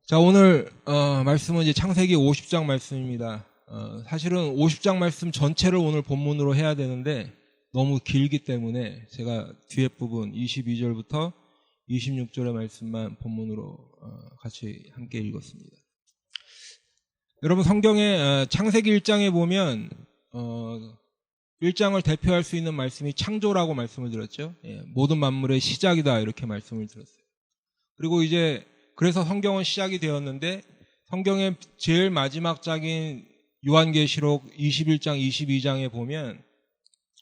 자, 오늘 말씀은 이제 창세기 50장 말씀입니다. 사실은 50장 말씀 전체를 오늘 본문으로 해야 되는데 너무 길기 때문에 제가 뒤에 부분 22절부터 26절의 말씀만 본문으로 같이 함께 읽었습니다. 여러분, 성경에 창세기 1장에 보면 1장을 대표할 수 있는 말씀이 창조라고 말씀을 드렸죠. 모든 만물의 시작이다, 이렇게 말씀을 드렸어요. 그리고 이제 그래서 성경은 시작이 되었는데, 성경의 제일 마지막 장인 요한계시록 21장, 22장에 보면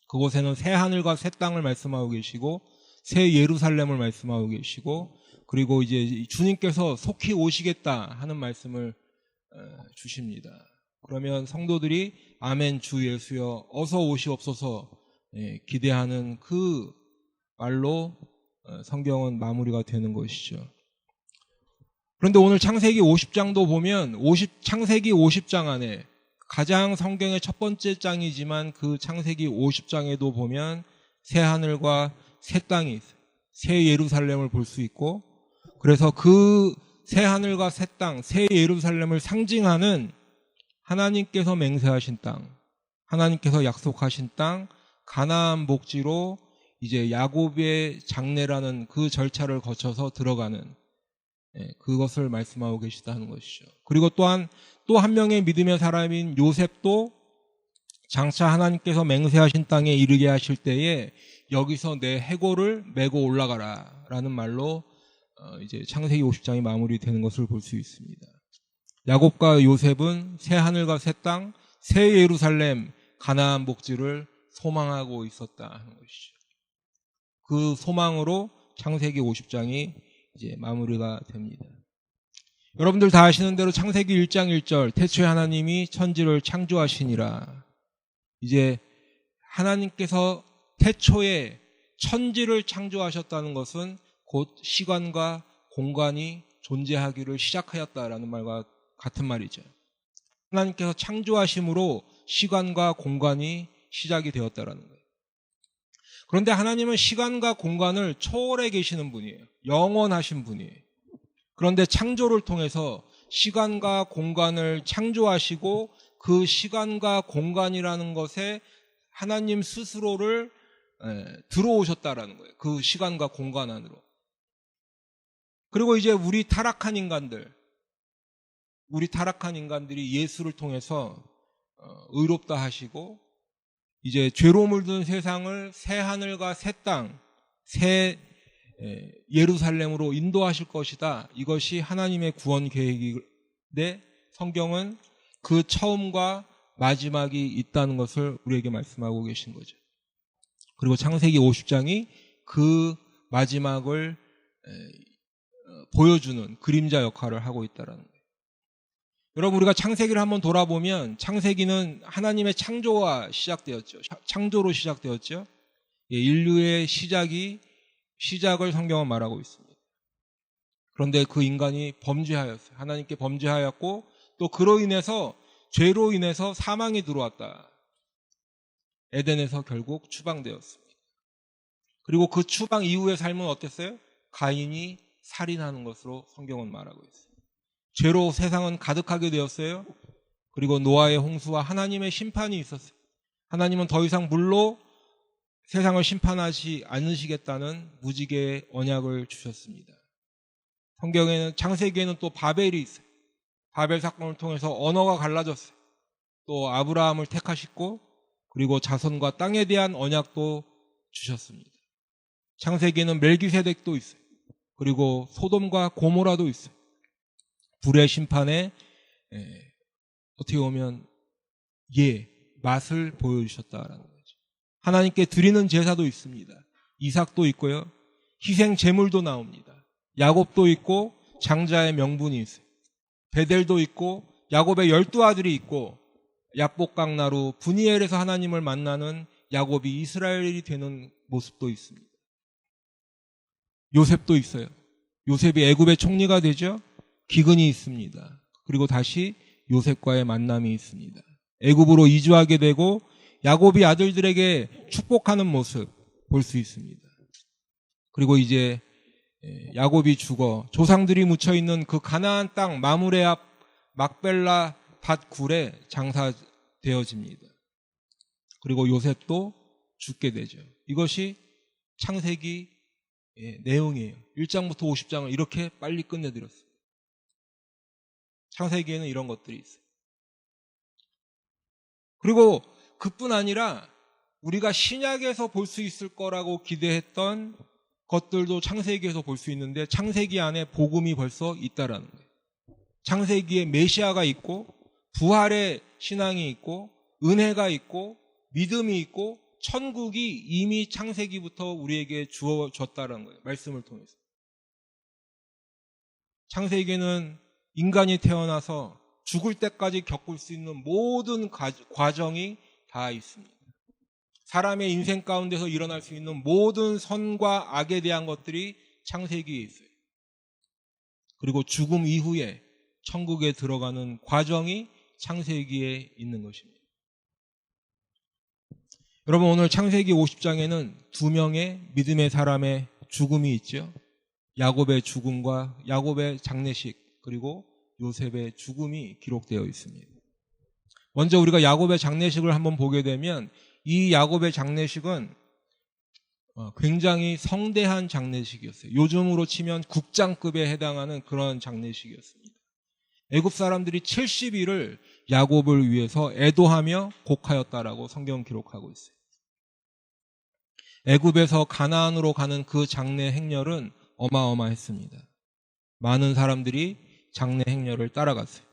그곳에는 새 하늘과 새 땅을 말씀하고 계시고 새 예루살렘을 말씀하고 계시고, 그리고 이제 주님께서 속히 오시겠다 하는 말씀을 주십니다. 그러면 성도들이 아멘 주 예수여 어서 오시옵소서 기대하는 그 말로 성경은 마무리가 되는 것이죠. 그런데 오늘 창세기 50장도 보면 창세기 50장 안에 가장 성경의 첫 번째 장이지만 그 창세기 50장에도 보면 새 하늘과 새 땅이 있어요. 새 예루살렘을 볼 수 있고, 그래서 그 새 하늘과 새 땅, 새 예루살렘을 상징하는 하나님께서 맹세하신 땅, 하나님께서 약속하신 땅, 가나안 복지로 이제 야곱의 장례라는 그 절차를 거쳐서 들어가는 그것을 말씀하고 계시다는 것이죠. 그리고 또한 또 한 명의 믿음의 사람인 요셉도 장차 하나님께서 맹세하신 땅에 이르게 하실 때에 여기서 내 해골을 메고 올라가라 라는 말로 이제 창세기 50장이 마무리되는 것을 볼 수 있습니다. 야곱과 요셉은 새 하늘과 새 땅, 새 예루살렘, 가나안 복지를 소망하고 있었다 하는 것이죠. 그 소망으로 창세기 50장이 이제 마무리가 됩니다. 여러분들 다 아시는 대로 창세기 1장 1절 태초에 하나님이 천지를 창조하시니라. 이제 하나님께서 태초에 천지를 창조하셨다는 것은 곧 시간과 공간이 존재하기를 시작하였다라는 말과 같은 말이죠. 하나님께서 창조하심으로 시간과 공간이 시작이 되었다라는 거예요. 그런데 하나님은 시간과 공간을 초월해 계시는 분이에요. 영원하신 분이에요. 그런데 창조를 통해서 시간과 공간을 창조하시고 그 시간과 공간이라는 것에 하나님 스스로를 들어오셨다라는 거예요. 그 시간과 공간 안으로. 그리고 이제 우리 타락한 인간들이 예수를 통해서 의롭다 하시고 이제 죄로 물든 세상을 새 하늘과 새 땅, 새 예루살렘으로 인도하실 것이다. 이것이 하나님의 구원 계획인데 성경은 그 처음과 마지막이 있다는 것을 우리에게 말씀하고 계신 거죠. 그리고 창세기 50장이 그 마지막을 보여주는 그림자 역할을 하고 있다는 거예요. 여러분, 우리가 창세기를 한번 돌아보면 창세기는 하나님의 창조와 시작되었죠. 창조로 시작되었죠. 인류의 시작을 성경은 말하고 있습니다. 그런데 그 인간이 범죄하였어요. 하나님께 범죄하였고 또 그로 인해서 죄로 인해서 사망이 들어왔다. 에덴에서 결국 추방되었습니다. 그리고 그 추방 이후의 삶은 어땠어요? 가인이 살인하는 것으로 성경은 말하고 있어요. 죄로 세상은 가득하게 되었어요. 그리고 노아의 홍수와 하나님의 심판이 있었어요. 하나님은 더 이상 물로 세상을 심판하지 않으시겠다는 무지개의 언약을 주셨습니다. 성경에는 창세기에는 또 바벨이 있어요. 바벨 사건을 통해서 언어가 갈라졌어요. 또 아브라함을 택하시고 그리고 자손과 땅에 대한 언약도 주셨습니다. 창세기에는 멜기세덱도 있어요. 그리고 소돔과 고모라도 있어요. 불의 심판에 어떻게 보면 맛을 보여주셨다라는 거죠. 하나님께 드리는 제사도 있습니다. 이삭도 있고요. 희생 제물도 나옵니다. 야곱도 있고 장자의 명분이 있어요. 베델도 있고 야곱의 12아들이 있고 약복강나루 브니엘에서 하나님을 만나는 야곱이 이스라엘이 되는 모습도 있습니다. 요셉도 있어요. 요셉이 애굽의 총리가 되죠. 기근이 있습니다. 그리고 다시 요셉과의 만남이 있습니다. 애굽으로 이주하게 되고 야곱이 아들들에게 축복하는 모습 볼 수 있습니다. 그리고 이제 야곱이 죽어 조상들이 묻혀 있는 그 가나안 땅 마므레 앞 막벨라 밭 굴에 장사되어집니다. 그리고 요셉도 죽게 되죠. 이것이 창세기 내용이에요. 1장부터 50장을 이렇게 빨리 끝내드렸어요. 창세기에는 이런 것들이 있어요. 그리고 그뿐 아니라 우리가 신약에서 볼 수 있을 거라고 기대했던 것들도 창세기에서 볼 수 있는데 창세기 안에 복음이 벌써 있다라는 거예요. 창세기에 메시아가 있고 부활의 신앙이 있고 은혜가 있고 믿음이 있고 천국이 이미 창세기부터 우리에게 주어졌다는 거예요. 말씀을 통해서. 창세기에는 인간이 태어나서 죽을 때까지 겪을 수 있는 모든 과정이 다 있습니다. 사람의 인생 가운데서 일어날 수 있는 모든 선과 악에 대한 것들이 창세기에 있어요. 그리고 죽음 이후에 천국에 들어가는 과정이 창세기에 있는 것입니다. 여러분, 오늘 창세기 50장에는 두 명의 믿음의 사람의 죽음이 있죠. 야곱의 죽음과 야곱의 장례식, 그리고 요셉의 죽음이 기록되어 있습니다. 먼저 우리가 야곱의 장례식을 한번 보게 되면 이 야곱의 장례식은 굉장히 성대한 장례식이었어요. 요즘으로 치면 국장급에 해당하는 그런 장례식이었습니다. 애굽 사람들이 70일을 야곱을 위해서 애도하며 곡하였다라고 성경 기록하고 있어요. 애굽에서 가나안으로 가는 그 장례 행렬은 어마어마했습니다. 많은 사람들이 장례 행렬을 따라갔어요.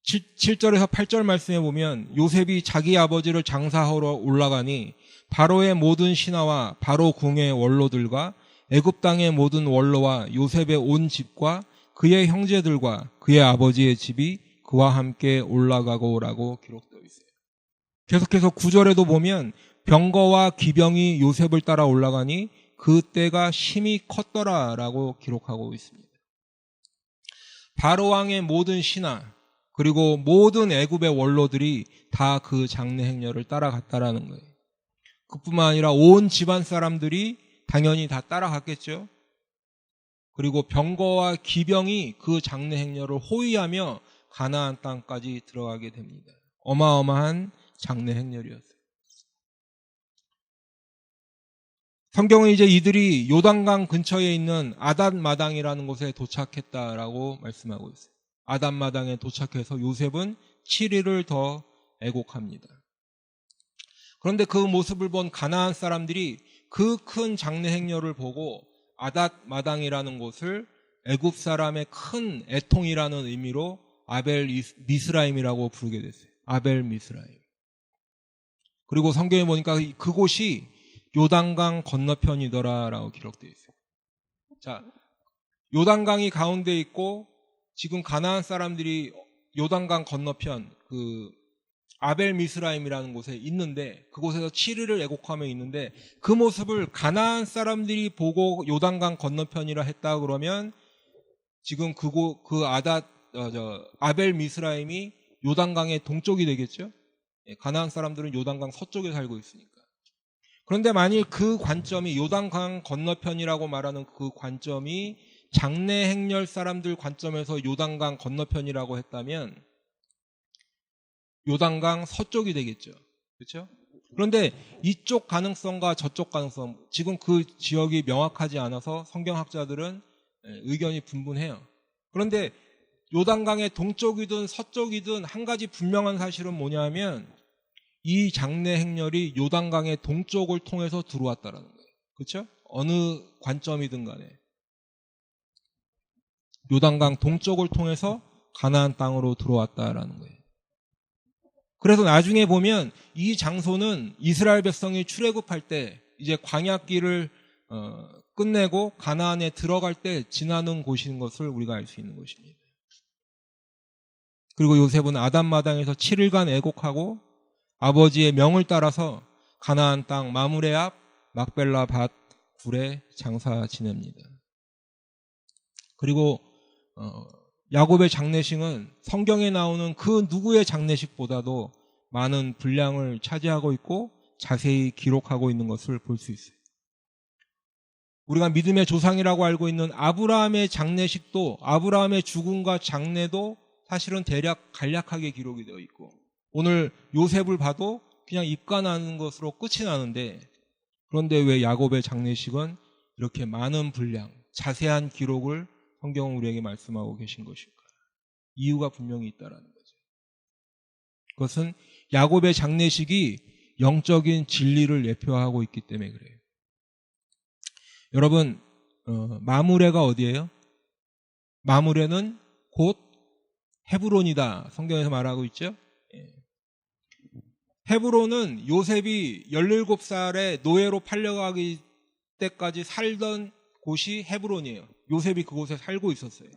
7절에서 8절 말씀에 보면 요셉이 자기 아버지를 장사하러 올라가니 바로의 모든 신하와 바로 궁의 원로들과 애굽 땅의 모든 원로와 요셉의 온 집과 그의 형제들과 그의 아버지의 집이 그와 함께 올라가고라고 기록되어 있어요. 계속해서 9절에도 보면 병거와 기병이 요셉을 따라 올라가니 그 때가 심히 컸더라라고 기록하고 있습니다. 바로 왕의 모든 신하 그리고 모든 애굽의 원로들이 다 그 장례 행렬을 따라갔다라는 거예요. 그뿐만 아니라 온 집안 사람들이 당연히 다 따라갔겠죠. 그리고 병거와 기병이 그 장례 행렬을 호위하며 가나안 땅까지 들어가게 됩니다. 어마어마한 장례 행렬이었어요. 성경은 이제 이들이 요단강 근처에 있는 아닷마당이라는 곳에 도착했다라고 말씀하고 있어요. 아닷마당에 도착해서 요셉은 7일을 더 애곡합니다. 그런데 그 모습을 본 가나안 사람들이 그 큰 장례 행렬을 보고 아닷마당이라는 곳을 애굽 사람의 큰 애통이라는 의미로 아벨 미스라임이라고 부르게 됐어요. 아벨 미스라임. 그리고 성경에 보니까 그곳이 요단강 건너편이더라라고 기록되어 있어요. 자, 요단강이 가운데 있고 지금 가나안 사람들이 요단강 건너편 그 아벨 미스라임이라는 곳에 있는데 그곳에서 7일을 애곡하며 있는데 그 모습을 가나안 사람들이 보고 요단강 건너편이라 했다 그러면 지금 아벨 미스라임이 요단강의 동쪽이 되겠죠? 가나안 사람들은 요단강 서쪽에 살고 있으니까. 그런데 만일 그 관점이 요단강 건너편이라고 말하는 그 관점이 장례 행렬 사람들 관점에서 요단강 건너편이라고 했다면 요단강 서쪽이 되겠죠. 그렇죠? 그런데 이쪽 가능성과 저쪽 가능성, 지금 그 지역이 명확하지 않아서 성경학자들은 의견이 분분해요. 그런데 요단강의 동쪽이든 서쪽이든 한 가지 분명한 사실은 뭐냐면 이 장례 행렬이 요단강의 동쪽을 통해서 들어왔다라는 거예요. 그렇죠? 어느 관점이든 간에 요단강 동쪽을 통해서 가나안 땅으로 들어왔다라는 거예요. 그래서 나중에 보면 이 장소는 이스라엘 백성이 출애굽할 때 이제 광야길을 끝내고 가나안에 들어갈 때 지나는 곳인 것을 우리가 알 수 있는 것입니다. 그리고 요셉은 아담마당에서 7일간 애곡하고 아버지의 명을 따라서 가나안 땅 마므레 앞 막벨라 밭 굴에 장사 지냅니다. 그리고 야곱의 장례식은 성경에 나오는 그 누구의 장례식보다도 많은 분량을 차지하고 있고 자세히 기록하고 있는 것을 볼 수 있어요. 우리가 믿음의 조상이라고 알고 있는 아브라함의 장례식도, 아브라함의 죽음과 장례도 사실은 대략 간략하게 기록이 되어 있고, 오늘 요셉을 봐도 그냥 입관하는 것으로 끝이 나는데, 그런데 왜 야곱의 장례식은 이렇게 많은 분량, 자세한 기록을 성경은 우리에게 말씀하고 계신 것일까? 이유가 분명히 있다라는 거죠. 그것은 야곱의 장례식이 영적인 진리를 예표하고 있기 때문에 그래요. 여러분, 마므레가 어디예요? 마므레는 곧 헤브론이다. 성경에서 말하고 있죠. 헤브론은 요셉이 17살에 노예로 팔려가기 때까지 살던 곳이 헤브론이에요. 요셉이 그곳에 살고 있었어요.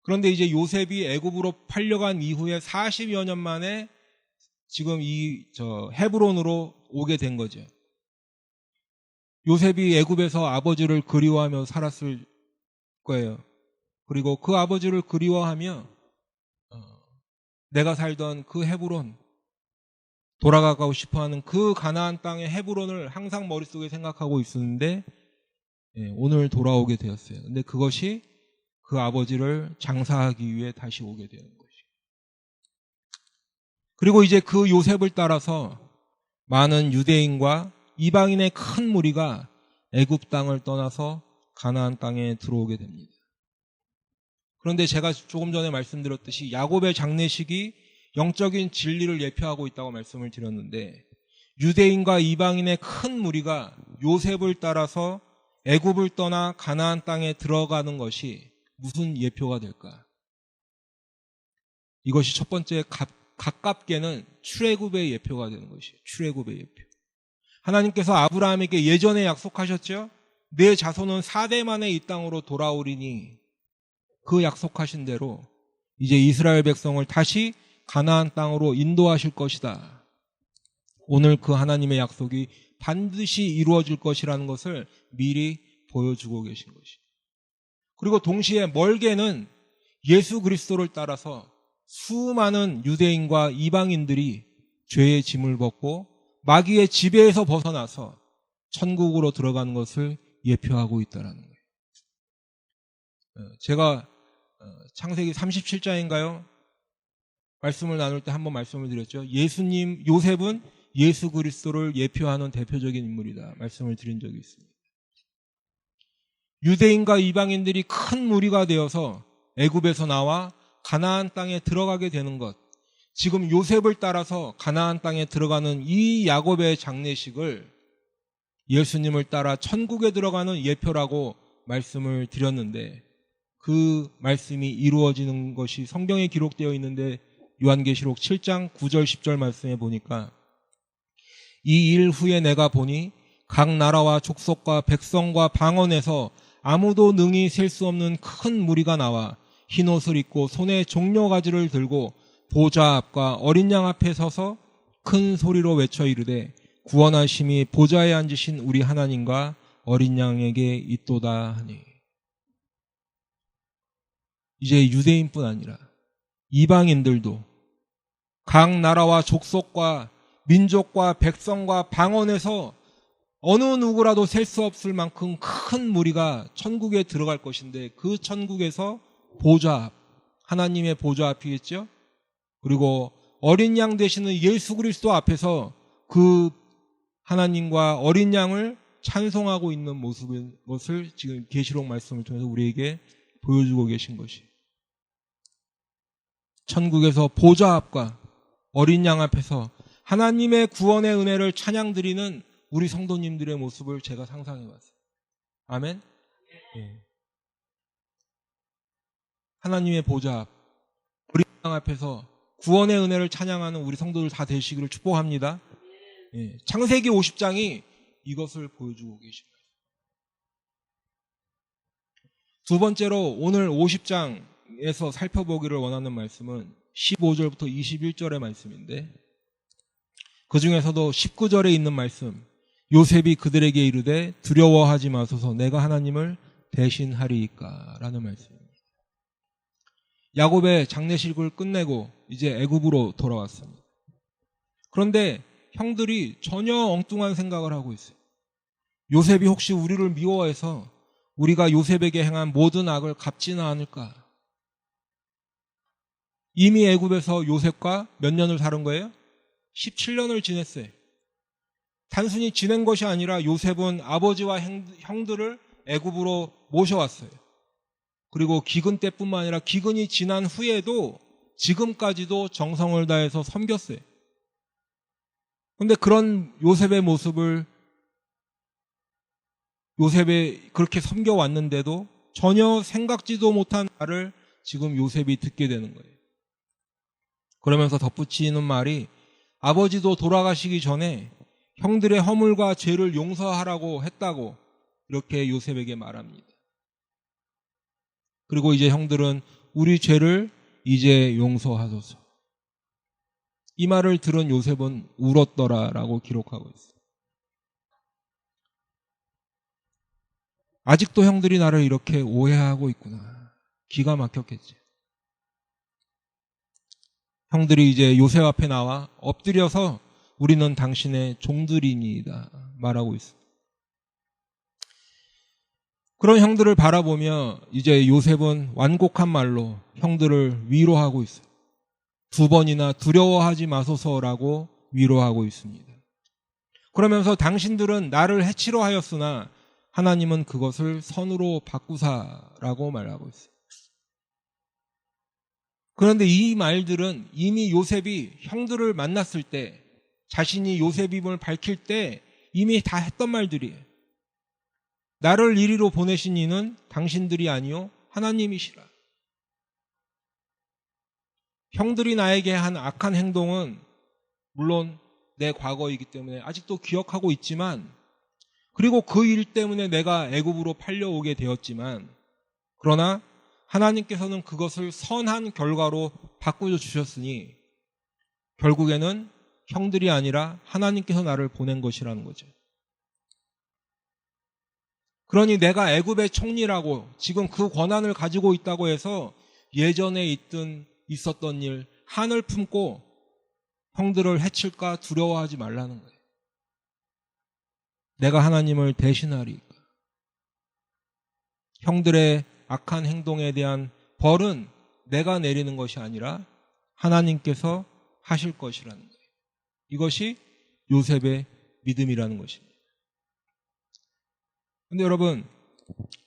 그런데 이제 요셉이 애굽으로 팔려간 이후에 40여 년 만에 지금 헤브론으로 오게 된 거죠. 요셉이 애굽에서 아버지를 그리워하며 살았을 거예요. 그리고 그 아버지를 그리워하며 내가 살던 그 헤브론, 돌아가고 싶어하는 그 가나안 땅의 헤브론을 항상 머릿속에 생각하고 있었는데 오늘 돌아오게 되었어요. 근데 그것이 그 아버지를 장사하기 위해 다시 오게 되는 것이죠. 그리고 이제 그 요셉을 따라서 많은 유대인과 이방인의 큰 무리가 애굽 땅을 떠나서 가나안 땅에 들어오게 됩니다. 그런데 제가 조금 전에 말씀드렸듯이 야곱의 장례식이 영적인 진리를 예표하고 있다고 말씀을 드렸는데, 유대인과 이방인의 큰 무리가 요셉을 따라서 애굽을 떠나 가나안 땅에 들어가는 것이 무슨 예표가 될까? 이것이 첫 번째 가깝게는 출애굽의 예표가 되는 것이에요. 출애굽의 예표. 하나님께서 아브라함에게 예전에 약속하셨죠? 내 자손은 4대 만에 이 땅으로 돌아오리니, 그 약속하신 대로 이제 이스라엘 백성을 다시 가나안 땅으로 인도하실 것이다. 오늘 그 하나님의 약속이 반드시 이루어질 것이라는 것을 미리 보여주고 계신 것이죠. 그리고 동시에 멀게는 예수 그리스도를 따라서 수많은 유대인과 이방인들이 죄의 짐을 벗고 마귀의 지배에서 벗어나서 천국으로 들어가는 것을 예표하고 있다는 거예요. 제가 창세기 37장인가요? 말씀을 나눌 때 한번 말씀을 드렸죠. 요셉은 예수 그리스도를 예표하는 대표적인 인물이다. 말씀을 드린 적이 있습니다. 유대인과 이방인들이 큰 무리가 되어서 애굽에서 나와 가나안 땅에 들어가게 되는 것, 지금 요셉을 따라서 가나안 땅에 들어가는 이 야곱의 장례식을 예수님을 따라 천국에 들어가는 예표라고 말씀을 드렸는데, 그 말씀이 이루어지는 것이 성경에 기록되어 있는데, 요한계시록 7장 9절 10절 말씀에 보니까, 이 일 후에 내가 보니 각 나라와 족속과 백성과 방언에서 아무도 능히 셀 수 없는 큰 무리가 나와 흰옷을 입고 손에 종려가지를 들고 보좌 앞과 어린 양 앞에 서서 큰 소리로 외쳐 이르되 구원하심이 보좌에 앉으신 우리 하나님과 어린 양에게 있도다 하니. 이제 유대인뿐 아니라 이방인들도 각 나라와 족속과 민족과 백성과 방언에서 어느 누구라도 셀 수 없을 만큼 큰 무리가 천국에 들어갈 것인데, 그 천국에서 보좌 앞, 하나님의 보좌 앞이겠죠? 그리고 어린 양 되시는 예수 그리스도 앞에서 그 하나님과 어린 양을 찬송하고 있는 것을 지금 계시록 말씀을 통해서 우리에게 보여주고 계신 것이, 천국에서 보좌 앞과 어린 양 앞에서 하나님의 구원의 은혜를 찬양드리는 우리 성도님들의 모습을 제가 상상해봤어요. 아멘? 예. 하나님의 보좌 앞, 어린 양 앞에서 구원의 은혜를 찬양하는 우리 성도들 다 되시기를 축복합니다. 예. 창세기 50장이 이것을 보여주고 계십니다. 두 번째로 오늘 50장에서 살펴보기를 원하는 말씀은 15절부터 21절의 말씀인데, 그 중에서도 19절에 있는 말씀, 요셉이 그들에게 이르되 두려워하지 마소서 내가 하나님을 대신하리이까 라는 말씀입니다. 야곱의 장례식을 끝내고 이제 애굽으로 돌아왔습니다. 그런데 형들이 전혀 엉뚱한 생각을 하고 있어요. 요셉이 혹시 우리를 미워해서 우리가 요셉에게 행한 모든 악을 갚지는 않을까? 이미 애굽에서 요셉과 몇 년을 살은 거예요? 17년을 지냈어요. 단순히 지낸 것이 아니라 요셉은 아버지와 형들을 애굽으로 모셔왔어요. 그리고 기근 때뿐만 아니라 기근이 지난 후에도 지금까지도 정성을 다해서 섬겼어요. 그런데 그런 요셉의 모습을 요셉이 그렇게 섬겨왔는데도 전혀 생각지도 못한 말을 지금 요셉이 듣게 되는 거예요. 그러면서 덧붙이는 말이 아버지도 돌아가시기 전에 형들의 허물과 죄를 용서하라고 했다고 이렇게 요셉에게 말합니다. 그리고 이제 형들은 우리 죄를 이제 용서하소서. 이 말을 들은 요셉은 울었더라라고 기록하고 있어요. 아직도 형들이 나를 이렇게 오해하고 있구나. 기가 막혔겠지. 형들이 이제 요셉 앞에 나와 엎드려서 우리는 당신의 종들이니이다 말하고 있어요. 그런 형들을 바라보며 이제 요셉은 완곡한 말로 형들을 위로하고 있어요. 2번이나 두려워하지 마소서라고 위로하고 있습니다. 그러면서 당신들은 나를 해치려 하였으나 하나님은 그것을 선으로 바꾸사라고 말하고 있어요. 그런데 이 말들은 이미 요셉이 형들을 만났을 때, 자신이 요셉임을 밝힐 때 이미 다 했던 말들이에요. 나를 이리로 보내신 이는 당신들이 아니요 하나님이시라. 형들이 나에게 한 악한 행동은 물론 내 과거이기 때문에 아직도 기억하고 있지만, 그리고 그 일 때문에 내가 애굽으로 팔려오게 되었지만, 그러나 하나님께서는 그것을 선한 결과로 바꾸어 주셨으니 결국에는 형들이 아니라 하나님께서 나를 보낸 것이라는 거죠. 그러니 내가 애굽의 총리라고 지금 그 권한을 가지고 있다고 해서 예전에 있었던 일 한을 품고 형들을 해칠까 두려워하지 말라는 거예요. 내가 하나님을 대신하리까. 형들의 악한 행동에 대한 벌은 내가 내리는 것이 아니라 하나님께서 하실 것이라는 거예요. 이것이 요셉의 믿음이라는 것입니다. 근데 여러분,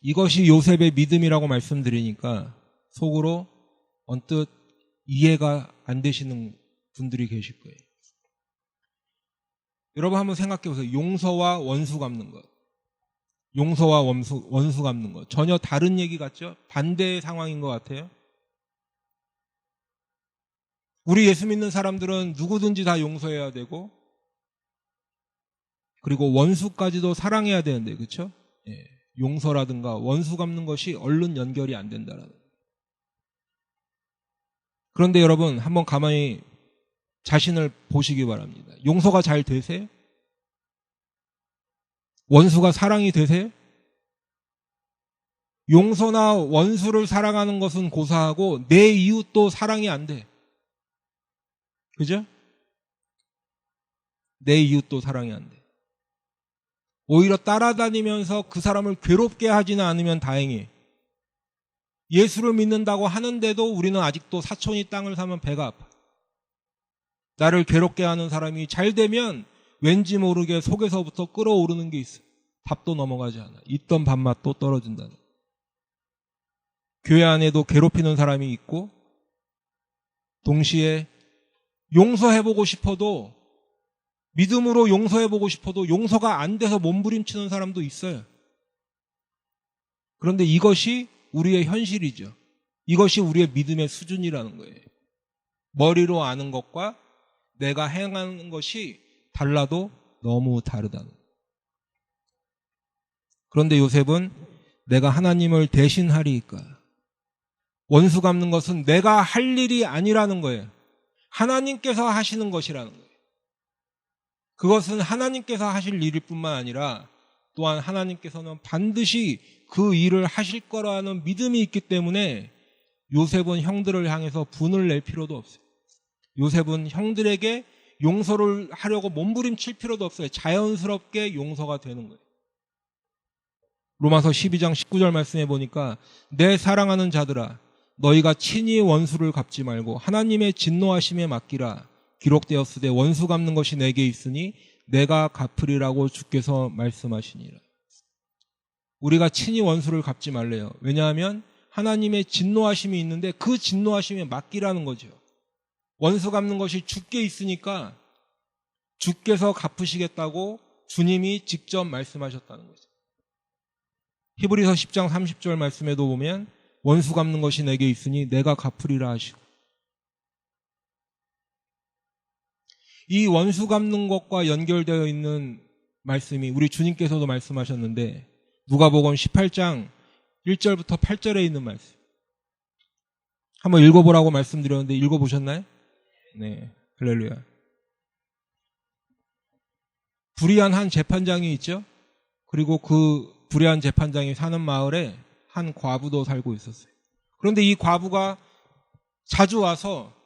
이것이 요셉의 믿음이라고 말씀드리니까 속으로 언뜻 이해가 안 되시는 분들이 계실 거예요. 여러분 한번 생각해 보세요. 용서와 원수 갚는 것. 용서와 원수 갚는 것. 전혀 다른 얘기 같죠? 반대의 상황인 것 같아요. 우리 예수 믿는 사람들은 누구든지 다 용서해야 되고, 그리고 원수까지도 사랑해야 되는데, 그렇죠? 예, 용서라든가 원수 갚는 것이 얼른 연결이 안 된다라는 거예요. 그런데 여러분 한번 가만히 자신을 보시기 바랍니다. 용서가 잘 되세요? 원수가 사랑이 되세요? 용서나 원수를 사랑하는 것은 고사하고 내 이웃도 사랑이 안 돼. 그죠? 내 이웃도 사랑이 안 돼. 오히려 따라다니면서 그 사람을 괴롭게 하지는 않으면 다행히. 예수를 믿는다고 하는데도 우리는 아직도 사촌이 땅을 사면 배가 아파. 나를 괴롭게 하는 사람이 잘 되면 왠지 모르게 속에서부터 끓어오르는 게 있어. 밥도 넘어가지 않아. 있던 밥맛도 떨어진다는. 교회 안에도 괴롭히는 사람이 있고, 동시에 용서해보고 싶어도, 믿음으로 용서해보고 싶어도 용서가 안 돼서 몸부림치는 사람도 있어요. 그런데 이것이 우리의 현실이죠. 이것이 우리의 믿음의 수준이라는 거예요. 머리로 아는 것과 내가 행하는 것이 달라도 너무 다르다는 거예요. 그런데 요셉은 내가 하나님을 대신하리이까. 원수 갚는 것은 내가 할 일이 아니라는 거예요. 하나님께서 하시는 것이라는 거예요. 그것은 하나님께서 하실 일일 뿐만 아니라 또한 하나님께서는 반드시 그 일을 하실 거라는 믿음이 있기 때문에 요셉은 형들을 향해서 분을 낼 필요도 없어요. 요셉은 형들에게 용서를 하려고 몸부림칠 필요도 없어요. 자연스럽게 용서가 되는 거예요. 로마서 12장 19절 말씀해 보니까 내 사랑하는 자들아 너희가 친히 원수를 갚지 말고 하나님의 진노하심에 맡기라. 기록되었으되 원수 갚는 것이 내게 있으니 내가 갚으리라고 주께서 말씀하시니라. 우리가 친히 원수를 갚지 말래요. 왜냐하면 하나님의 진노하심이 있는데 그 진노하심에 맡기라는 거죠. 원수 갚는 것이 주께 있으니까 주께서 갚으시겠다고 주님이 직접 말씀하셨다는 거죠. 히브리서 10장 30절 말씀에도 보면 원수 갚는 것이 내게 있으니 내가 갚으리라 하시고, 이 원수 갚는 것과 연결되어 있는 말씀이 우리 주님께서도 말씀하셨는데 누가복음 18장 1절부터 8절에 있는 말씀 한번 읽어보라고 말씀드렸는데 읽어보셨나요? 네, 할렐루야. 불의한 한 재판장이 있죠. 그리고 그 불의한 재판장이 사는 마을에 한 과부도 살고 있었어요. 그런데 이 과부가 자주 와서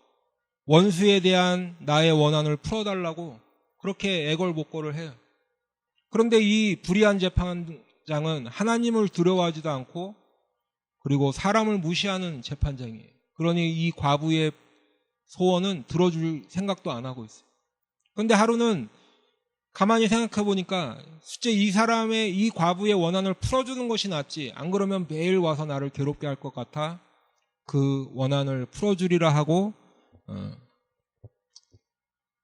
원수에 대한 나의 원한을 풀어달라고 그렇게 애걸복걸을 해요. 그런데 이 불의한 재판장은 하나님을 두려워하지도 않고 그리고 사람을 무시하는 재판장이에요. 그러니 이 과부의 소원은 들어줄 생각도 안 하고 있어요. 그런데 하루는 가만히 생각해 보니까 실제 이 사람의 이 과부의 원한을 풀어주는 것이 낫지, 안 그러면 매일 와서 나를 괴롭게 할 것 같아 그 원한을 풀어주리라 하고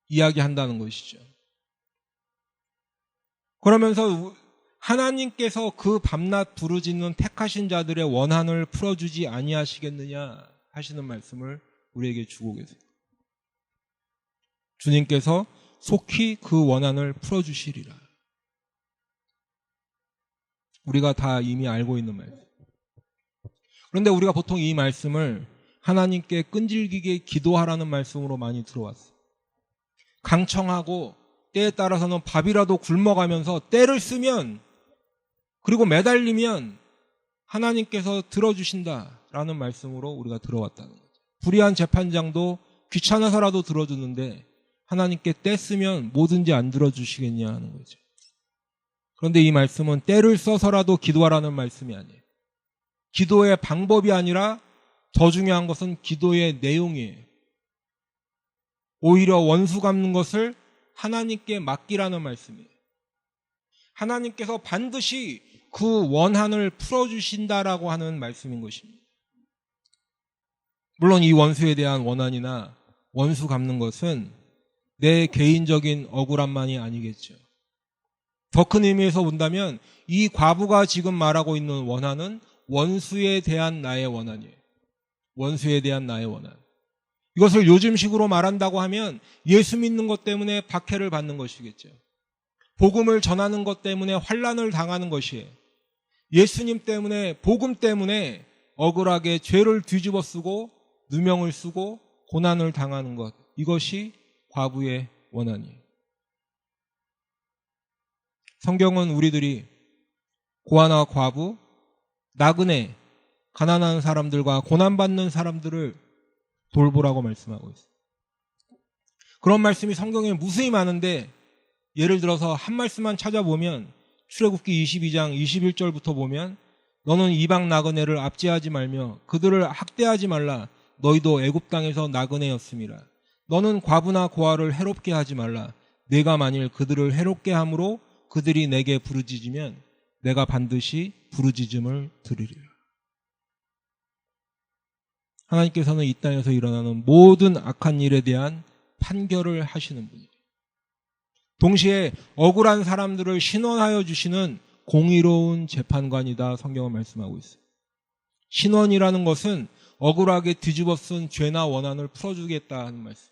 이야기한다는 것이죠. 그러면서 하나님께서 그 밤낮 부르짖는 택하신 자들의 원한을 풀어주지 아니하시겠느냐 하시는 말씀을 우리에게 주고 계세요. 주님께서 속히 그 원한을 풀어주시리라. 우리가 다 이미 알고 있는 말씀. 그런데 우리가 보통 이 말씀을 하나님께 끈질기게 기도하라는 말씀으로 많이 들어왔어요. 강청하고 때에 따라서는 밥이라도 굶어가면서 때를 쓰면 그리고 매달리면 하나님께서 들어주신다라는 말씀으로 우리가 들어왔다는 거죠. 불의한 재판장도 귀찮아서라도 들어주는데 하나님께 때 쓰면 뭐든지 안 들어주시겠냐 하는 거죠. 그런데 이 말씀은 때를 써서라도 기도하라는 말씀이 아니에요. 기도의 방법이 아니라 더 중요한 것은 기도의 내용이에요. 오히려 원수 갚는 것을 하나님께 맡기라는 말씀이에요. 하나님께서 반드시 그 원한을 풀어주신다라고 하는 말씀인 것입니다. 물론 이 원수에 대한 원한이나 원수 갚는 것은 내 개인적인 억울함만이 아니겠죠. 더 큰 의미에서 본다면 이 과부가 지금 말하고 있는 원한은 원수에 대한 나의 원한이에요. 원수에 대한 나의 원한. 이것을 요즘식으로 말한다고 하면 예수 믿는 것 때문에 박해를 받는 것이겠죠. 복음을 전하는 것 때문에 환난을 당하는 것이에요. 예수님 때문에, 복음 때문에 억울하게 죄를 뒤집어 쓰고 누명을 쓰고 고난을 당하는 것, 이것이 과부의 원한이에요. 성경은 우리들이 고아나 과부, 나그네, 가난한 사람들과 고난받는 사람들을 돌보라고 말씀하고 있어요. 그런 말씀이 성경에 무수히 많은데 예를 들어서 한 말씀만 찾아보면 출애굽기 22장 21절부터 보면 너는 이방 나그네를 압제하지 말며 그들을 학대하지 말라. 너희도 애굽 땅에서 나그네였음이라. 너는 과부나 고아를 해롭게 하지 말라. 내가 만일 그들을 해롭게 함으로 그들이 내게 부르짖으면 내가 반드시 부르짖음을 들으리라. 하나님께서는 이 땅에서 일어나는 모든 악한 일에 대한 판결을 하시는 분이에요. 동시에 억울한 사람들을 신원하여 주시는 공의로운 재판관이다, 성경은 말씀하고 있어요. 신원이라는 것은 억울하게 뒤집어 쓴 죄나 원한을 풀어주겠다 하는 말씀.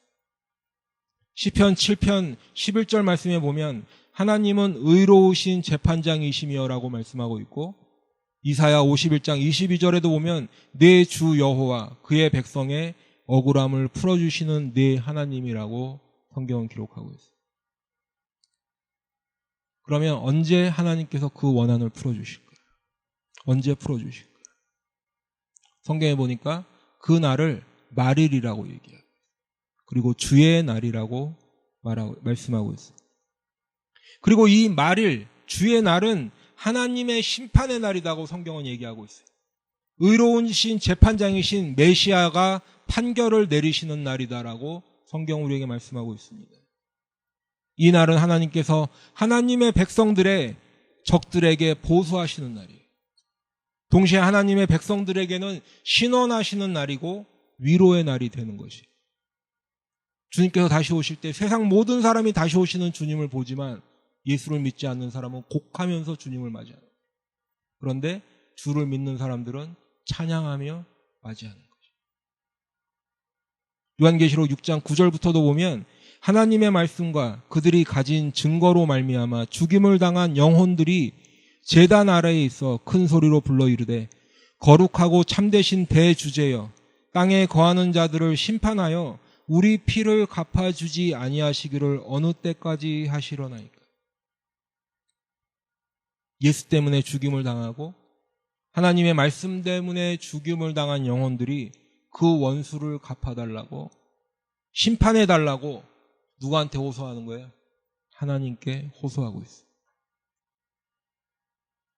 시편 7편 11절 말씀에 보면 하나님은 의로우신 재판장이시며라고 말씀하고 있고, 이사야 51장 22절에도 보면 내 주 여호와 그의 백성의 억울함을 풀어주시는 내 하나님이라고 성경은 기록하고 있어요. 그러면 언제 하나님께서 그 원한을 풀어주실 거예요? 언제 풀어주실 거예요? 성경에 보니까 그 날을 말일이라고 얘기해요. 그리고 주의 날이라고 말씀하고 있어요. 그리고 이 말일, 주의 날은 하나님의 심판의 날이라고 성경은 얘기하고 있어요. 의로우신 재판장이신 메시아가 판결을 내리시는 날이다라고 성경 우리에게 말씀하고 있습니다. 이 날은 하나님께서 하나님의 백성들의 적들에게 보수하시는 날이에요. 동시에 하나님의 백성들에게는 신원하시는 날이고 위로의 날이 되는 것이에요. 주님께서 다시 오실 때 세상 모든 사람이 다시 오시는 주님을 보지만 예수를 믿지 않는 사람은 곡하면서 주님을 맞이하는 거예요. 그런데 주를 믿는 사람들은 찬양하며 맞이하는 거죠. 요한계시록 6장 9절부터도 보면 하나님의 말씀과 그들이 가진 증거로 말미암아 죽임을 당한 영혼들이 제단 아래에 있어 큰 소리로 불러 이르되 거룩하고 참되신 대주제여 땅에 거하는 자들을 심판하여 우리 피를 갚아주지 아니하시기를 어느 때까지 하시려나이까. 예수 때문에 죽임을 당하고 하나님의 말씀 때문에 죽임을 당한 영혼들이 그 원수를 갚아달라고 심판해달라고 누구한테 호소하는 거예요? 하나님께 호소하고 있어요.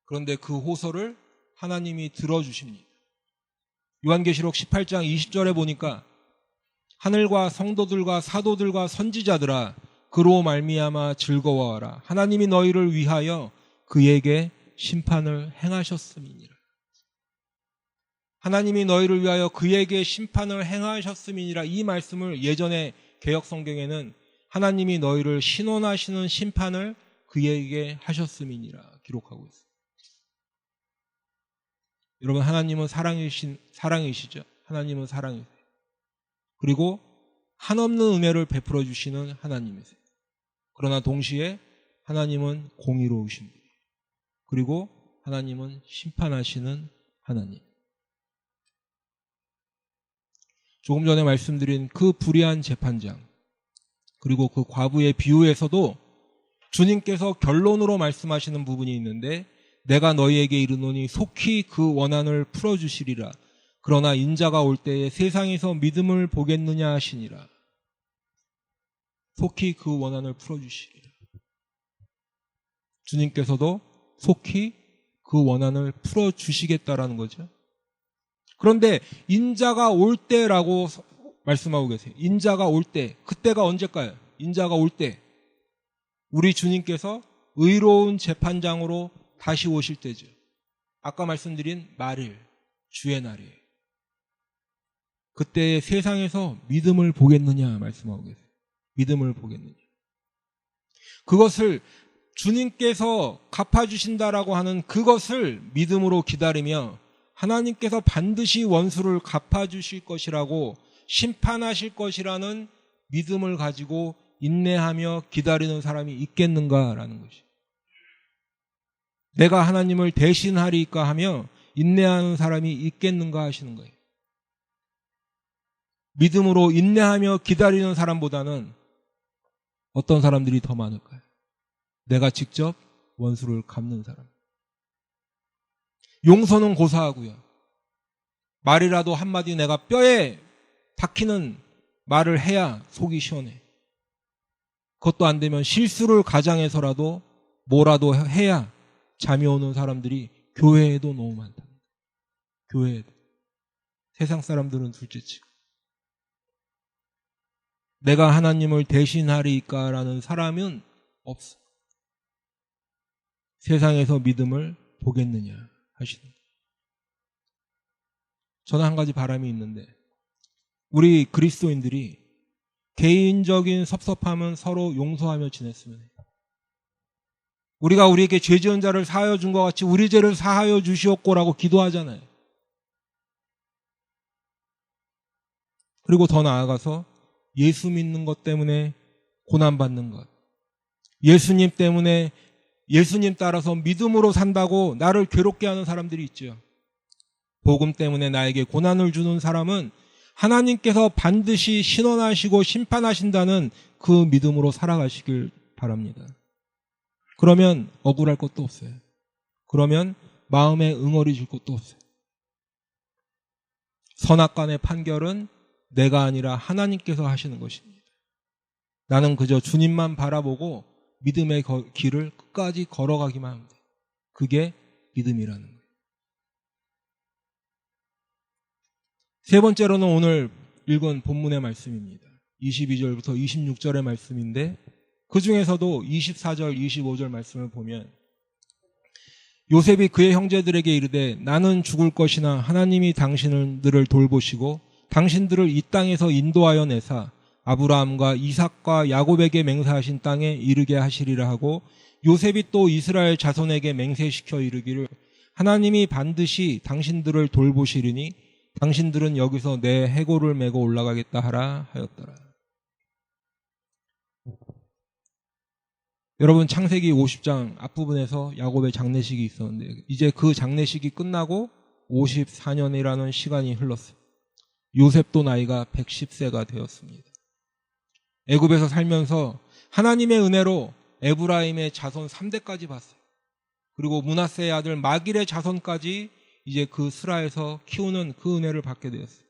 그런데 그 호소를 하나님이 들어주십니다. 요한계시록 18장 20절에 보니까 하늘과 성도들과 사도들과 선지자들아 그로 말미암아 즐거워하라. 하나님이 너희를 위하여 그에게 심판을 행하셨음이니라. 하나님이 너희를 위하여 그에게 심판을 행하셨음이니라. 이 말씀을 예전에 개역 성경에는 하나님이 너희를 신원하시는 심판을 그에게 하셨음이니라 기록하고 있습니다. 여러분, 하나님은 사랑이시죠. 하나님은 사랑이세요. 그리고 한없는 은혜를 베풀어 주시는 하나님이세요. 그러나 동시에 하나님은 공의로우신 분이에요. 그리고 하나님은 심판하시는 하나님. 조금 전에 말씀드린 그 불의한 재판장 그리고 그 과부의 비유에서도 주님께서 결론으로 말씀하시는 부분이 있는데 내가 너희에게 이르노니 속히 그 원한을 풀어주시리라. 그러나 인자가 올 때에 세상에서 믿음을 보겠느냐 하시니라. 속히 그 원한을 풀어주시리라. 주님께서도 속히 그 원한을 풀어주시겠다라는 거죠. 그런데 인자가 올 때라고 말씀하고 계세요. 인자가 올 때, 그때가 언제일까요? 인자가 올 때 우리 주님께서 의로운 재판장으로 다시 오실 때죠. 아까 말씀드린 말일, 주의 날이에요. 그때 세상에서 믿음을 보겠느냐 말씀하고 계세요. 믿음을 보겠느냐. 그것을 주님께서 갚아주신다라고 하는 그것을 믿음으로 기다리며 하나님께서 반드시 원수를 갚아주실 것이라고 심판하실 것이라는 믿음을 가지고 인내하며 기다리는 사람이 있겠는가라는 것이. 내가 하나님을 대신하리까 하며 인내하는 사람이 있겠는가 하시는 거예요. 믿음으로 인내하며 기다리는 사람보다는 어떤 사람들이 더 많을까요? 내가 직접 원수를 갚는 사람. 용서는 고사하고요. 말이라도 한마디 내가 뼈에 박히는 말을 해야 속이 시원해. 그것도 안 되면 실수를 가장해서라도 뭐라도 해야 잠이 오는 사람들이 교회에도 너무 많다. 교회에도. 세상 사람들은 둘째치고. 내가 하나님을 대신하리까라는 사람은 없어. 세상에서 믿음을 보겠느냐 하시는 거예요. 저는 한 가지 바람이 있는데 우리 그리스도인들이 개인적인 섭섭함은 서로 용서하며 지냈으면 해요. 우리가 우리에게 죄 지은 자를 사하여 준 것 같이 우리 죄를 사하여 주시옵고라고 기도하잖아요. 그리고 더 나아가서 예수 믿는 것 때문에 고난받는 것, 예수님 때문에 예수님 따라서 믿음으로 산다고 나를 괴롭게 하는 사람들이 있죠. 복음 때문에 나에게 고난을 주는 사람은 하나님께서 반드시 신원하시고 심판하신다는 그 믿음으로 살아가시길 바랍니다. 그러면 억울할 것도 없어요. 그러면 마음에 응어리질 것도 없어요. 선악간의 판결은 내가 아니라 하나님께서 하시는 것입니다. 나는 그저 주님만 바라보고 믿음의 길을 끝까지 걸어가기만 합니다. 그게 믿음이라는 거예요. 세 번째로는 오늘 읽은 본문의 말씀입니다. 22절부터 26절의 말씀인데 그 중에서도 24절, 25절 말씀을 보면 요셉이 그의 형제들에게 이르되 나는 죽을 것이나 하나님이 당신들을 돌보시고 당신들을 이 땅에서 인도하여 내사 아브라함과 이삭과 야곱에게 맹세하신 땅에 이르게 하시리라 하고 요셉이 또 이스라엘 자손에게 맹세시켜 이르기를 하나님이 반드시 당신들을 돌보시리니 당신들은 여기서 내 해골을 메고 올라가겠다 하라 하였더라. 여러분 창세기 50장 앞부분에서 야곱의 장례식이 있었는데 이제 그 장례식이 끝나고 54년이라는 시간이 흘렀어요. 요셉도 나이가 110세가 되었습니다. 애굽에서 살면서 하나님의 은혜로 에브라임의 자손 3대까지 봤어요. 그리고 므낫세의 아들 마길의 자손까지 이제 그 스라에서 키우는 그 은혜를 받게 되었어요.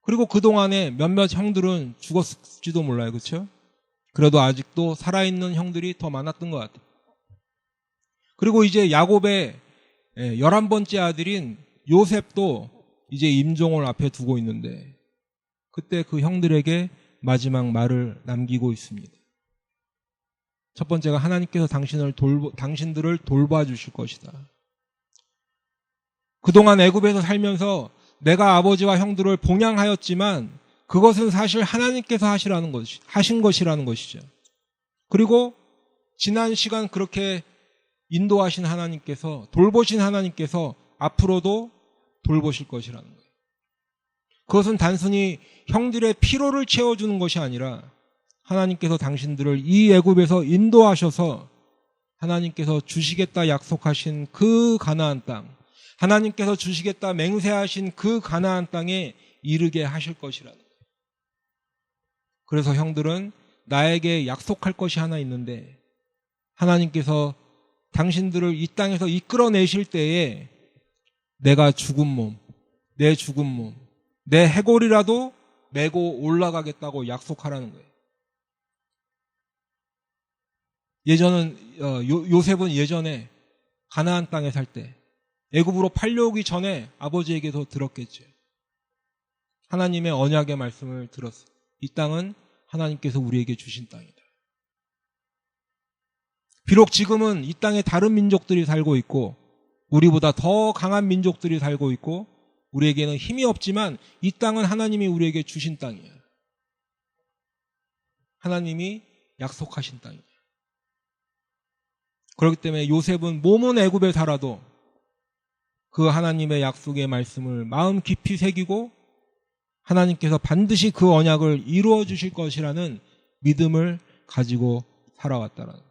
그리고 그동안에 몇몇 형들은 죽었을지도 몰라요. 그렇죠? 그래도 아직도 살아있는 형들이 더 많았던 것 같아요. 그리고 이제 야곱의 11번째 아들인 요셉도 이제 임종을 앞에 두고 있는데 그때 그 형들에게 마지막 말을 남기고 있습니다. 첫 번째가 하나님께서 당신들을 돌봐주실 것이다. 그동안 애굽에서 살면서 내가 아버지와 형들을 봉양하였지만 그것은 사실 하나님께서 하신 것이라는 것이죠. 그리고 지난 시간 그렇게 인도하신 하나님께서 돌보신 하나님께서 앞으로도 돌보실 것이라는 거예요. 그것은 단순히 형들의 피로를 채워주는 것이 아니라 하나님께서 당신들을 이 애굽에서 인도하셔서 하나님께서 주시겠다 약속하신 그 가나안 땅, 하나님께서 주시겠다 맹세하신 그 가나안 땅에 이르게 하실 것이라는 거예요. 그래서 형들은 나에게 약속할 것이 하나 있는데 하나님께서 당신들을 이 땅에서 이끌어내실 때에 내가 죽은 몸, 내 죽은 몸, 내 해골이라도 메고 올라가겠다고 약속하라는 거예요. 요셉은 예전에 가나안 땅에 살 때 애굽으로 팔려오기 전에 아버지에게서 들었겠죠. 하나님의 언약의 말씀을 들었어요. 이 땅은 하나님께서 우리에게 주신 땅이다. 비록 지금은 이 땅에 다른 민족들이 살고 있고 우리보다 더 강한 민족들이 살고 있고 우리에게는 힘이 없지만 이 땅은 하나님이 우리에게 주신 땅이에요. 하나님이 약속하신 땅이에요. 그렇기 때문에 요셉은 몸은 애굽에 살아도 그 하나님의 약속의 말씀을 마음 깊이 새기고 하나님께서 반드시 그 언약을 이루어 주실 것이라는 믿음을 가지고 살아왔다는 거예요.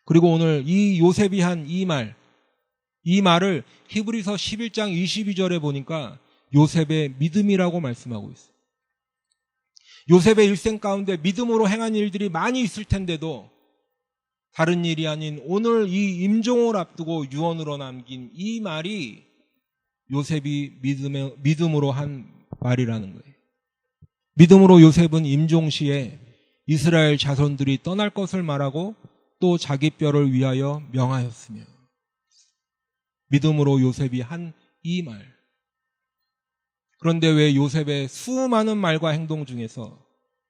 그리고 오늘 이 요셉이 한 이 말을 히브리서 11장 22절에 보니까 요셉의 믿음이라고 말씀하고 있어요. 요셉의 일생 가운데 믿음으로 행한 일들이 많이 있을 텐데도 다른 일이 아닌 오늘 이 임종을 앞두고 유언으로 남긴 이 말이 요셉이 믿음으로 한 말이라는 거예요. 믿음으로 요셉은 임종 시에 이스라엘 자손들이 떠날 것을 말하고 또 자기 뼈를 위하여 명하였으며 믿음으로 요셉이 한 이 말. 그런데 왜 요셉의 수많은 말과 행동 중에서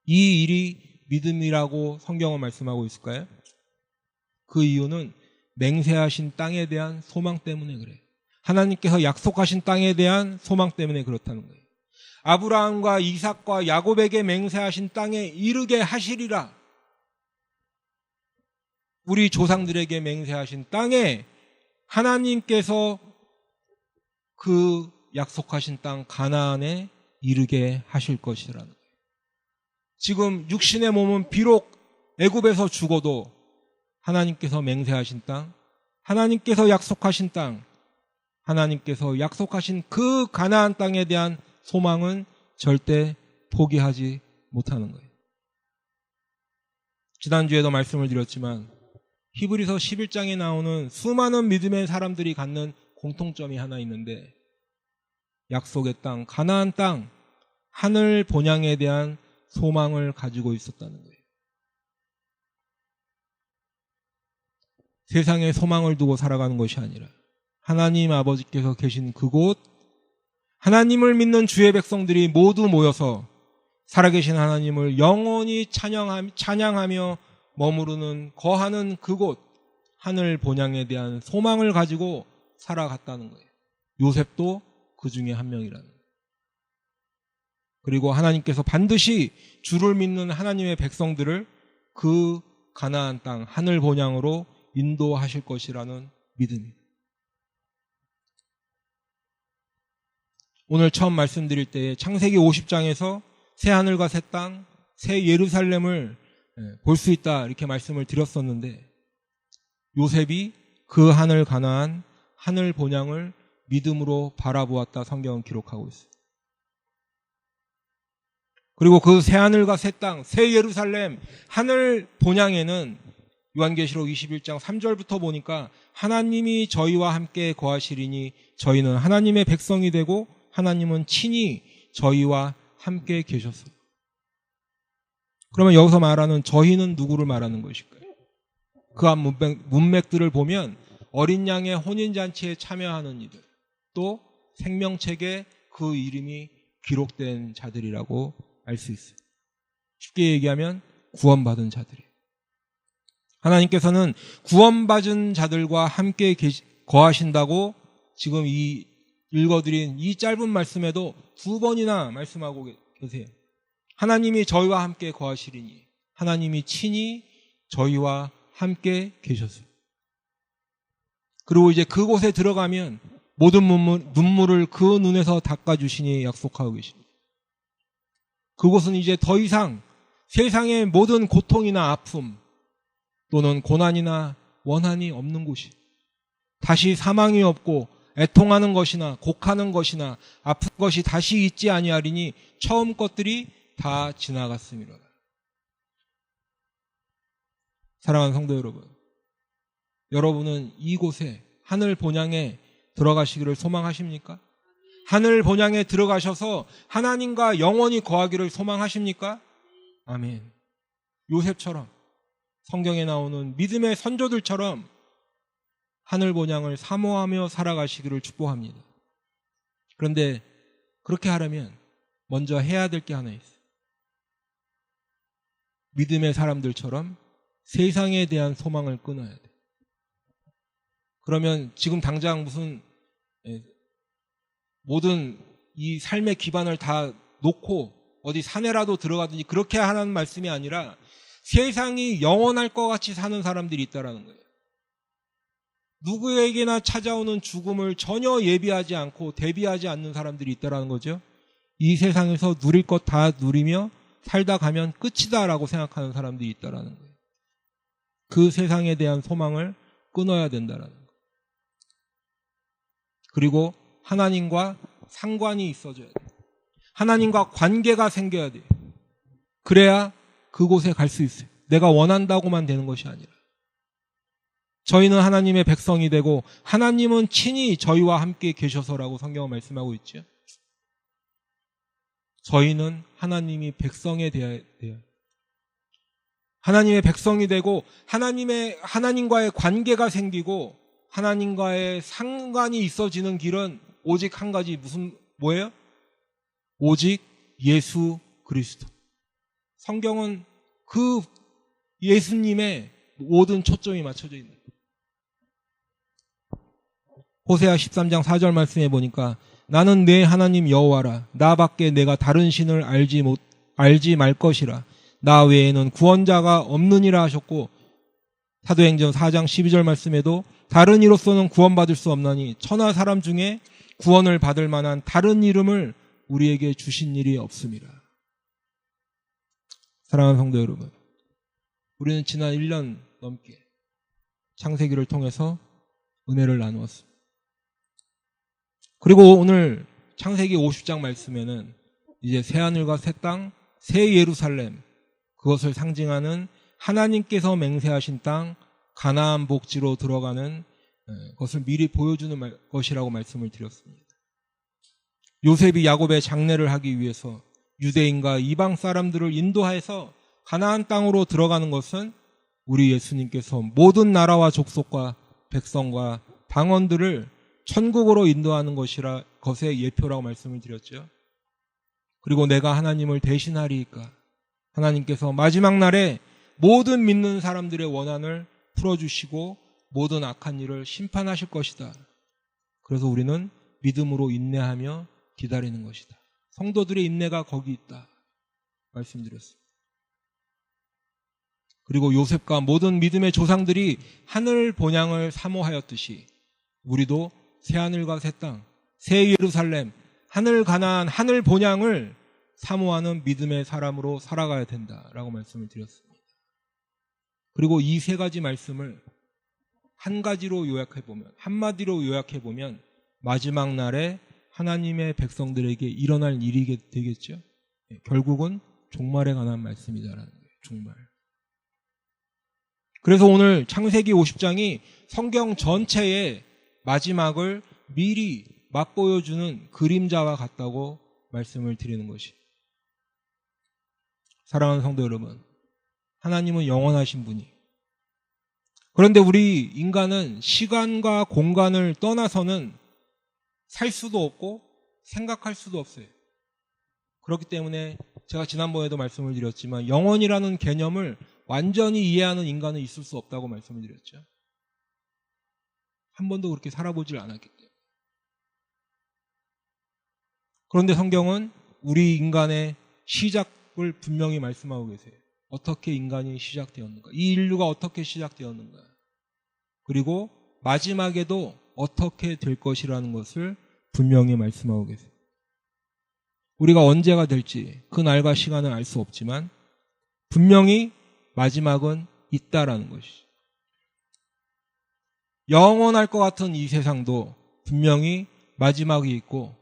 이 일이 믿음이라고 성경은 말씀하고 있을까요? 그 이유는 맹세하신 땅에 대한 소망 때문에 그래요. 하나님께서 약속하신 땅에 대한 소망 때문에 그렇다는 거예요. 아브라함과 이삭과 야곱에게 맹세하신 땅에 이르게 하시리라. 우리 조상들에게 맹세하신 땅에 하나님께서 그 약속하신 땅 가나안에 이르게 하실 것이라는 거예요. 지금 육신의 몸은 비록 애굽에서 죽어도 하나님께서 맹세하신 땅, 하나님께서 약속하신 땅, 하나님께서 약속하신 그 가나안 땅에 대한 소망은 절대 포기하지 못하는 거예요. 지난주에도 말씀을 드렸지만 히브리서 11장에 나오는 수많은 믿음의 사람들이 갖는 공통점이 하나 있는데 약속의 땅, 가나안 땅, 하늘 본향에 대한 소망을 가지고 있었다는 거예요. 세상에 소망을 두고 살아가는 것이 아니라 하나님 아버지께서 계신 그곳, 하나님을 믿는 주의 백성들이 모두 모여서 살아계신 하나님을 영원히 찬양하며 머무르는 거하는 그곳, 하늘 본향에 대한 소망을 가지고 살아갔다는 거예요. 요셉도 그 중에 한 명이라는 거예요. 그리고 하나님께서 반드시 주를 믿는 하나님의 백성들을 그 가나안 땅 하늘 본향으로 인도하실 것이라는 믿음이. 오늘 처음 말씀드릴 때에 창세기 50장에서 새 하늘과 새 땅, 새 예루살렘을 볼 수 있다 이렇게 말씀을 드렸었는데, 요셉이 그 하늘 가나안 하늘 본향을 믿음으로 바라보았다 성경은 기록하고 있어요. 그리고 그 새 하늘과 새 땅, 새 예루살렘 하늘 본향에는 요한계시록 21장 3절부터 보니까 하나님이 저희와 함께 거하시리니 저희는 하나님의 백성이 되고 하나님은 친히 저희와 함께 계셨어요. 그러면 여기서 말하는 저희는 누구를 말하는 것일까요? 그 앞 문맥들을 보면 어린 양의 혼인잔치에 참여하는 이들, 또 생명책에 그 이름이 기록된 자들이라고 알 수 있어요. 쉽게 얘기하면 구원받은 자들이에요. 하나님께서는 구원받은 자들과 함께 거하신다고 지금 이 읽어드린 이 짧은 말씀에도 2번이나 말씀하고 계세요. 하나님이 저희와 함께 거하시리니 하나님이 친히 저희와 함께 계셨어요. 그리고 이제 그곳에 들어가면 모든 눈물을 그 눈에서 닦아주시니 약속하고 계십니다. 그곳은 이제 더 이상 세상의 모든 고통이나 아픔 또는 고난이나 원한이 없는 곳이, 다시 사망이 없고 애통하는 것이나 곡하는 것이나 아픈 것이 다시 있지 아니하리니 처음 것들이 다 지나갔음이로라. 사랑하는 성도 여러분, 여러분은 이곳에 하늘 본향에 들어가시기를 소망하십니까? 하늘 본향에 들어가셔서 하나님과 영원히 거하기를 소망하십니까? 아멘. 요셉처럼, 성경에 나오는 믿음의 선조들처럼 하늘 본향을 사모하며 살아가시기를 축복합니다. 그런데 그렇게 하려면 먼저 해야 될 게 하나 있어요. 믿음의 사람들처럼 세상에 대한 소망을 끊어야 돼. 그러면 지금 당장 무슨 모든 이 삶의 기반을 다 놓고 어디 산에라도 들어가든지 그렇게 하라는 말씀이 아니라 세상이 영원할 것 같이 사는 사람들이 있다라는 거예요. 누구에게나 찾아오는 죽음을 전혀 예비하지 않고 대비하지 않는 사람들이 있다라는 거죠. 이 세상에서 누릴 것 다 누리며 살다 가면 끝이다라고 생각하는 사람들이 있다라는 거예요. 그 세상에 대한 소망을 끊어야 된다라는 거예요. 그리고 하나님과 상관이 있어져야 돼요. 하나님과 관계가 생겨야 돼요. 그래야 그곳에 갈 수 있어요. 내가 원한다고만 되는 것이 아니라. 저희는 하나님의 백성이 되고 하나님은 친히 저희와 함께 계셔서라고 성경은 말씀하고 있죠. 저희는 하나님이 백성이 되어야 돼요. 하나님의 백성이 되고 하나님과의 관계가 생기고 하나님과의 상관이 있어지는 길은 오직 한 가지, 뭐예요? 오직 예수 그리스도. 성경은 그 예수님의 모든 초점이 맞춰져 있는 거예요. 호세아 13장 4절 말씀해 보니까 나는 내 하나님 여호와라. 나밖에 내가 다른 신을 알지 말 것이라. 나 외에는 구원자가 없느니라 하셨고, 사도행전 4장 12절 말씀에도 다른 이로서는 구원받을 수 없나니 천하 사람 중에 구원을 받을 만한 다른 이름을 우리에게 주신 일이 없음이라. 사랑하는 성도 여러분, 우리는 지난 1년 넘게 창세기를 통해서 은혜를 나누었습니다. 그리고 오늘 창세기 50장 말씀에는 이제 새하늘과 새 땅, 새 예루살렘, 그것을 상징하는 하나님께서 맹세하신 땅 가나안 복지로 들어가는 것을 미리 보여주는 것이라고 말씀을 드렸습니다. 요셉이 야곱의 장례를 하기 위해서 유대인과 이방 사람들을 인도해서 가나안 땅으로 들어가는 것은 우리 예수님께서 모든 나라와 족속과 백성과 당원들을 천국으로 인도하는 것의 예표라고 말씀을 드렸죠. 그리고 내가 하나님을 대신하리이까 하나님께서 마지막 날에 모든 믿는 사람들의 원한을 풀어주시고 모든 악한 일을 심판하실 것이다. 그래서 우리는 믿음으로 인내하며 기다리는 것이다. 성도들의 인내가 거기 있다 말씀드렸습니다. 그리고 요셉과 모든 믿음의 조상들이 하늘 본향을 사모하였듯이 우리도 새하늘과 새 땅, 새 예루살렘, 하늘 가나안, 하늘 본향을 사모하는 믿음의 사람으로 살아가야 된다라고 말씀을 드렸습니다. 그리고 이 세 가지 말씀을 한 가지로 요약해보면, 한마디로 요약해보면 마지막 날에 하나님의 백성들에게 일어날 일이 되겠죠. 결국은 종말에 관한 말씀이다라는 거예요. 종말. 그래서 오늘 창세기 50장이 성경 전체의 마지막을 미리 맛보여주는 그림자와 같다고 말씀을 드리는 것이. 사랑하는 성도 여러분, 하나님은 영원하신 분이. 그런데 우리 인간은 시간과 공간을 떠나서는 살 수도 없고 생각할 수도 없어요. 그렇기 때문에 제가 지난번에도 말씀을 드렸지만 영원이라는 개념을 완전히 이해하는 인간은 있을 수 없다고 말씀을 드렸죠. 한 번도 그렇게 살아보질 않았기 때문에. 그런데 성경은 우리 인간의 시작을 분명히 말씀하고 계세요. 어떻게 인간이 시작되었는가? 이 인류가 어떻게 시작되었는가? 그리고 마지막에도 어떻게 될 것이라는 것을 분명히 말씀하고 계세요. 우리가 언제가 될지 그 날과 시간은 알 수 없지만 분명히 마지막은 있다라는 것이죠. 영원할 것 같은 이 세상도 분명히 마지막이 있고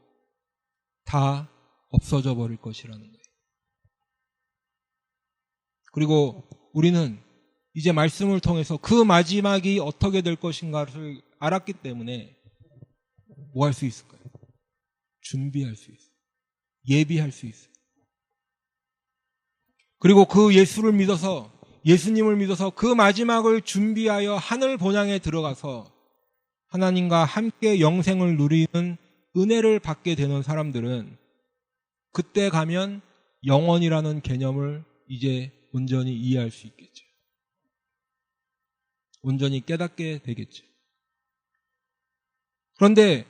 다 없어져 버릴 것이라는 거예요. 그리고 우리는 이제 말씀을 통해서 그 마지막이 어떻게 될 것인가를 알았기 때문에 뭐 할 수 있을까요? 준비할 수 있어요. 예비할 수 있어요. 그리고 그 예수님을 믿어서 그 마지막을 준비하여 하늘 본향에 들어가서 하나님과 함께 영생을 누리는 은혜를 받게 되는 사람들은 그때 가면 영원이라는 개념을 이제 온전히 이해할 수 있겠죠. 온전히 깨닫게 되겠죠. 그런데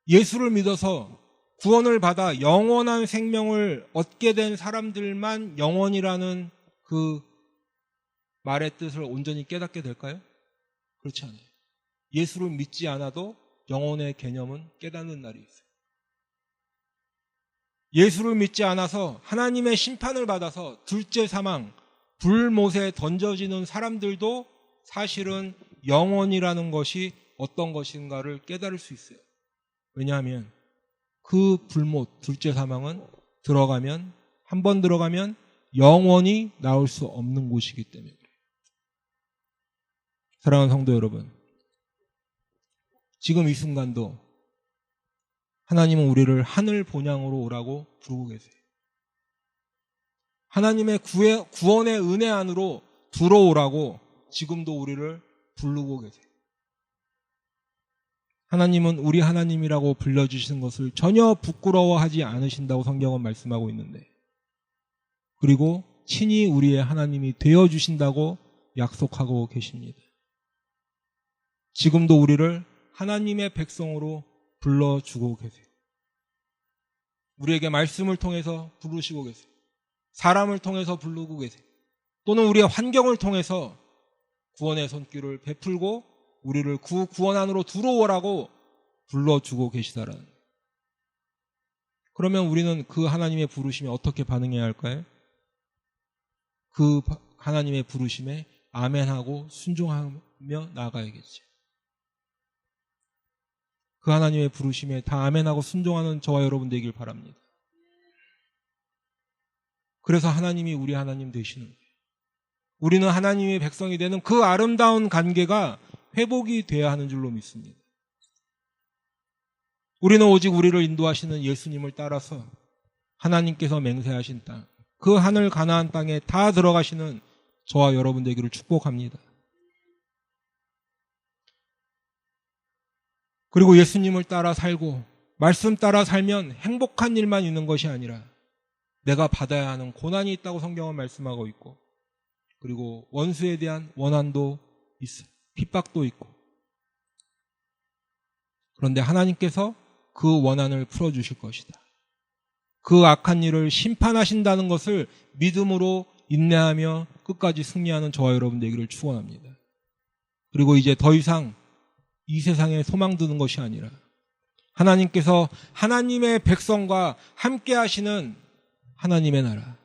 예수를 믿어서 구원을 받아 영원한 생명을 얻게 된 사람들만 영원이라는 그 말의 뜻을 온전히 깨닫게 될까요? 그렇지 않아요. 예수를 믿지 않아도 영혼의 개념은 깨닫는 날이 있어요. 예수를 믿지 않아서 하나님의 심판을 받아서 둘째 사망, 불못에 던져지는 사람들도 사실은 영혼이라는 것이 어떤 것인가를 깨달을 수 있어요. 왜냐하면 그 불못, 둘째 사망은 한 번 들어가면 영원히 나올 수 없는 곳이기 때문에 그래요. 사랑하는 성도 여러분, 지금 이 순간도 하나님은 우리를 하늘 본향으로 오라고 부르고 계세요. 하나님의 구원의 은혜 안으로 들어오라고 지금도 우리를 부르고 계세요. 하나님은 우리 하나님이라고 불러주시는 것을 전혀 부끄러워하지 않으신다고 성경은 말씀하고 있는데, 그리고 친히 우리의 하나님이 되어주신다고 약속하고 계십니다. 지금도 우리를 하나님의 백성으로 불러주고 계세요. 우리에게 말씀을 통해서 부르시고 계세요. 사람을 통해서 부르고 계세요. 또는 우리의 환경을 통해서 구원의 손길을 베풀고 우리를 구원 안으로 들어오라고 불러주고 계시다라는 거예요. 그러면 우리는 그 하나님의 부르심에 어떻게 반응해야 할까요? 그 하나님의 부르심에 아멘하고 순종하며 나아가야겠죠. 그 하나님의 부르심에 다 아멘하고 순종하는 저와 여러분 되길 바랍니다. 그래서 하나님이 우리 하나님 되시는 거예요. 우리는 하나님의 백성이 되는 그 아름다운 관계가 회복이 돼야 하는 줄로 믿습니다. 우리는 오직 우리를 인도하시는 예수님을 따라서 하나님께서 맹세하신 땅, 그 하늘 가나안 땅에 다 들어가시는 저와 여러분 되기를 축복합니다. 그리고 예수님을 따라 살고 말씀 따라 살면 행복한 일만 있는 것이 아니라 내가 받아야 하는 고난이 있다고 성경은 말씀하고 있고, 그리고 원수에 대한 원한도 있어요. 핍박도 있고. 그런데 하나님께서 그 원한을 풀어주실 것이다. 그 악한 일을 심판하신다는 것을 믿음으로 인내하며 끝까지 승리하는 저와 여러분 되기를 축원합니다. 그리고 이제 더 이상 이 세상에 소망 두는 것이 아니라 하나님께서 하나님의 백성과 함께 하시는 하나님의 나라,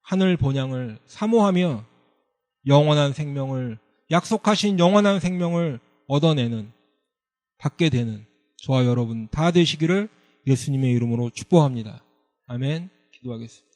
하늘 본향을 사모하며 영원한 생명을, 약속하신 영원한 생명을 얻어내는, 받게 되는 저와 여러분 다 되시기를 예수님의 이름으로 축복합니다. 아멘. 기도하겠습니다.